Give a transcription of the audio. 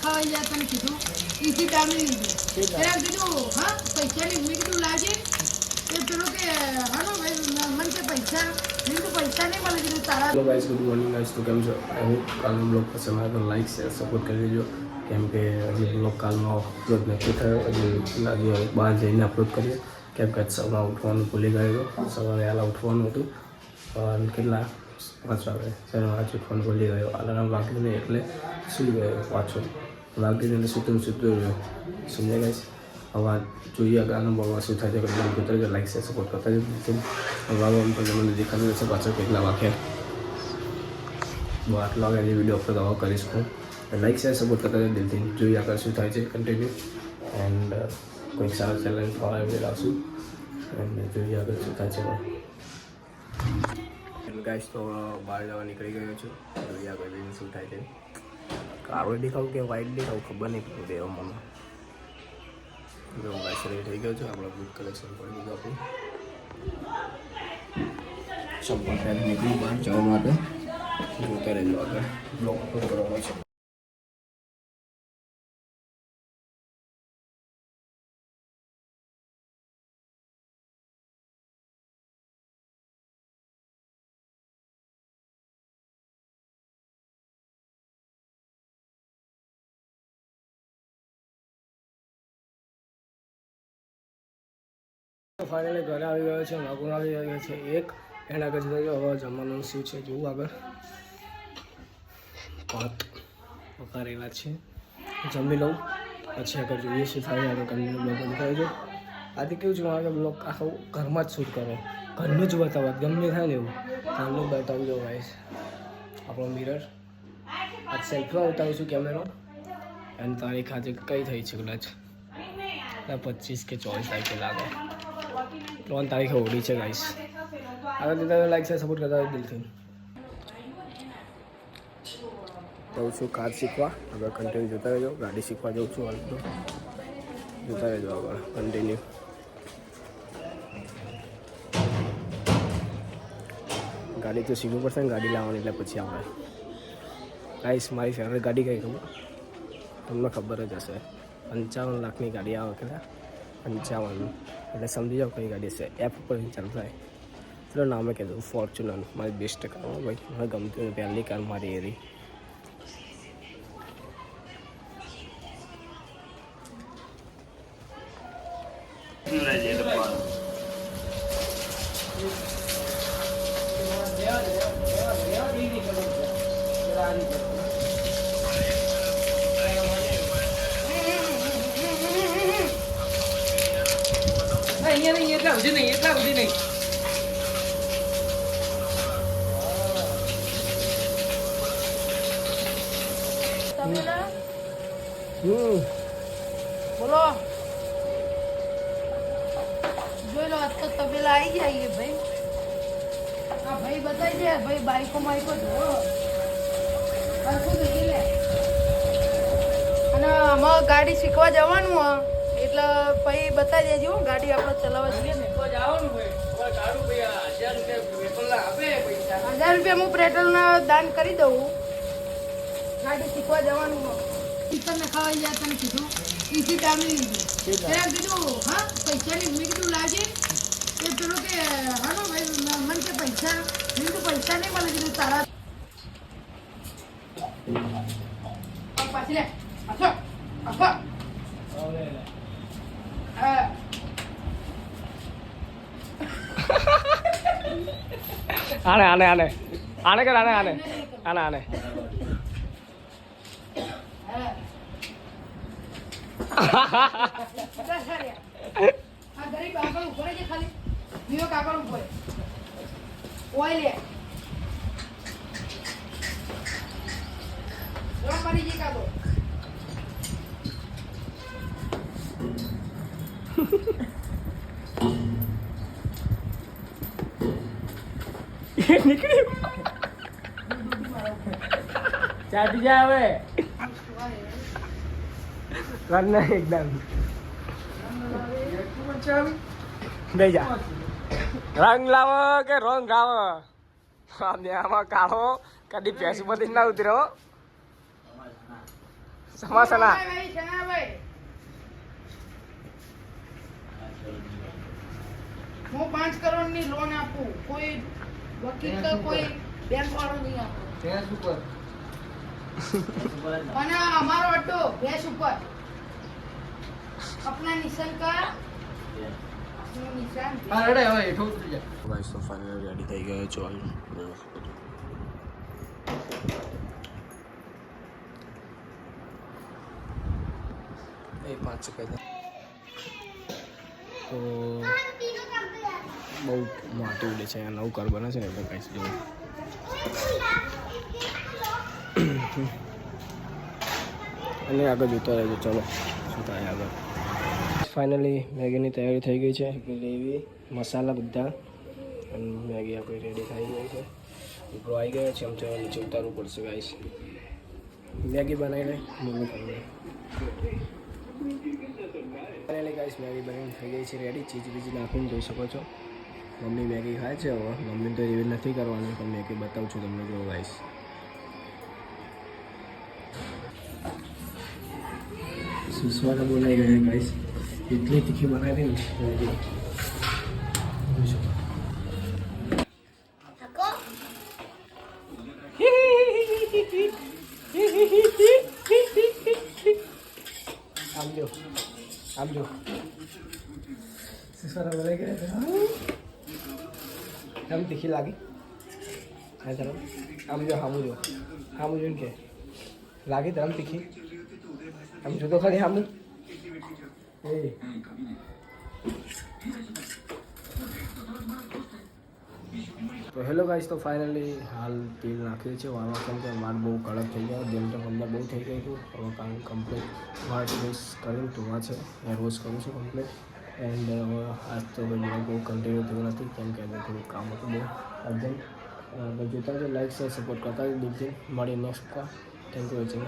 ખવાઈ જાય તને કીધું ઈસી ટાઈમે લીધું એમ કીધું હા પૈસાની મેં કીધું લાગે એ પેલો કે હાનો ભાઈ મને કે પૈસા મેં કીધું પૈસા નહીં મળે કીધું તારા hello guys, good morning guys. તો કેમ છો? આઈ હોપ કાલનો બ્લોગ પસંદ આવે તો લાઈક શેર સપોર્ટ કરી દેજો. કેમ કે હજી બ્લોગ કાલનો અપલોડ નથી થયો. હજી બહાર જઈને અપલોડ કરીએ. કેમ કે સવારે ઉઠવાનું ભૂલી ગયો. સવારે આલા ઉઠવાનું હતું પણ કેટલા 5 વાગે સવારે ઉઠવાનું ભૂલી ગયો. અલાર્મ વાગીને એટલે સૂઈ ગયો પાછો. વાગીને એટલે સૂતું રહ્યો. સમજાય ગાઈસ? હવે જોઈએ આગળનો બ્લોગમાં શું થાય છે. કુતરે લાઈક શેર સપોર્ટ કરતા જજો. વાગવામાં તો તમને દેખાતું હશે પાછળ કેટલા વાગ્યા. 8 વાગે જે વિડીયો અપલોડ આવા કરીશ હું. લાઈક શેર સપોર્ટ કરતા દિલથી જોઈએ આગળ શું થાય છે કન્ટિન્યુ. એન્ડ કોઈક સારા ચેલેન્જ વાળા વિડીયો લાવશું એન્ડ જોઈએ આગળ શું થાય છે. એન્ડ ગાઈસ તો બહાર જવા નીકળી ગયો છું. જોઈએ આગળ જઈને શું થાય છે. કાળો દેખાવ કે વ્હાઈટ દેખાવ ખબર નહીં પડતું દેવામાં. જો ગાઈસ રેડી થઈ ગયો છે. આપણે બુક કલેક્શન કરી દીધું આપણું. ચંપલ પહેરી નીકળી બહાર જવા માટે. જોતા રહેજો આગળ બ્લોગ અપલોડ કરવાનો છે. ફાઇનલી ઘરે આવી ગયો છે. નાગુણ આવી ગયો છે એક. એના આગળ જતા હવે જમવાનું શું છે જોવું આગળ. ભાત વઘારેલા છે જમી લઉં પછી આગળ જોઈએ શું થાય. આગળ કન્ટિન્યુ બ્લોગ બંધ થાય છે. આજે કેવું છે મારે બ્લોગ આખો ઘરમાં જ શૂટ કરો. ઘરનું જ બતાવો ગમે થાય ને એવું ઘરનું બતાવી દો ગાઈસ. આપણો મિરર આજ સેલ્ફીમાં ઉતારું છું કેમેરો. અને તારીખ આજે કઈ થઈ છે કદાચ 25 કે 24 તારીખે લાગે. 3 તારીખે હોળી છે ગાઈસ. આગળ જતા લાઈક છે સપોર્ટ કરતા દિલથી. જાઉં છું કાર શીખવા. આગળ કન્ટિન્યુ જોતા રહેજો. ગાડી શીખવા જાઉં છું હાલ તો. જોતા રહેજો આગળ કન્ટિન્યુ. ગાડી તો શીખવું પડશે ને ગાડી લાવવાની એટલે પછી આપણે. ગાઈસ મારી ફેવરેટ ગાડી કઈ ખબર તમને ખબર જ હશે. 55 લાખની ગાડી આવે કેટલા 55 એટલે સમજી જાઓ કઈ ગાડી છે. એપ ઉપર ચાલુ થાય ચલો નામે કહેજો ફોર્ચ્યુનર. મારી બેસ્ટ કાર ભાઈ મને ગમતી પહેલી કાર મારી એરી. અહીંયા નહીં એટલા સુધી નહીં એટલા સુધી નહીં બોલો જોઈ લો આજ તો તબેલા આવી જાય ભાઈ. હા ભાઈ બતાવી દે ભાઈ બાઈકો માઈકો જો અને આમાં ગાડી શીખવા જવાનું હોય એટલે પછી બતાવી દેજો ગાડી આપણે ચલાવવા જઈએ ને જવાનું હોય. 1000 રૂપિયા હું પેટ્રોલના દાન કરી દઉં. ગાડી શીખવા જવાનું હોય તને ખવાઈ જાય તને કીધું ઈસી ટાઈમે લીધું એમ કીધું હા પૈસાની મેં કીધું લાગે એ પેલો કે હાનો ભાઈ મને કે પૈસા મેં કીધું પૈસા નહીં મળે કીધું તારા પાછી લે આખો આખો આને આને આને આને કર આને આને આને આને ગરીબ આગળ ઉપર છે ખાલી બીજો કાગળ ઉપર ઓય લે રો પડી જી કાગળ નીકળી ચાટી જા હવે રન એકદમ બે જા રંગ લાવો કે રંગ આવો આમાં કાળો કદી ભેંસ બધી ના ઉતર્યો સમાસના ભાઈ શનાભાઈ હું 5 કરોડની લોન આપું, કોઈ વકીલ કે કોઈ બેંક વાળો નહીં આપે. ભેંસ ઉપર અને અમારો અડ્ડો ભેંસ ઉપર अपना निशान का अपना निशान હા રેડે હવે હેઠું ઉતરી જા. ગાઈસ તો ફાઇનલી રેડી થઈ ગયો છો એ 5 રૂપિયા તો બહુ મોટી ઉડે છે નવું ઘર બને છે ને એટલે ગાઈસ જો અને આગળ જોતા રહેજો ચલો શું થાય આગળ. ફાઇનલી મેગીની તૈયારી થઈ ગઈ છે ગ્રેવી મસાલા બધા અને મેગી આપણી રેડી થઈ ગઈ છે. ઉપરો આવી ગયો છે ચમચા નીચે ઉતારવું પડશે ગાઈસ. મેગી બનાવી લે મૂવી ખાઈ ફાઇનલી ગાઈસ મેગી બની થઈ ગઈ છે રેડી. ચીઝ બીજી નાખીને જોઈ શકો છો. મમ્મી મેગી ખાય છે હવે. મમ્મીને તો રિવીલ નથી કરવાની પણ મેગી બતાવું છું તમને જો ગાઈસ. સુસ્વાદ બોલાઈ ગયા ગાઈસ. એટલી તીખી બનાવી દે ને આમ જો સુસ્વાદ બોલાઈ ગયા. આમ તીખી લાગી હા તરફ આમ જો હામું જો ને કે લાગી તરમ તીખી આમ જો તો ખરી હામું. તો હેલો ગાઈસ તો ફાઇનલી હાલ તેલ નાખ્યું છે વાળવા કેમ કે વાળ બહુ કડક થઈ ગયા. જેમ તો અંદર બહુ થઈ ગયું હતું. હવે કામ કમ્પ્લીટ વાળ વોશ કરીને ધોવા છે. હેર વોશ કરું છું કમ્પ્લીટ. એન્ડ આજ તો બહુ કન્ટિન્યુ થયું નથી કેમ કે થોડું કામ હતું બહુ અર્જન્ટ. જોતા જો લાઈક શેર સપોર્ટ કરતા દિલથી મળી નેક્સ્ટ કા. Thank you watching.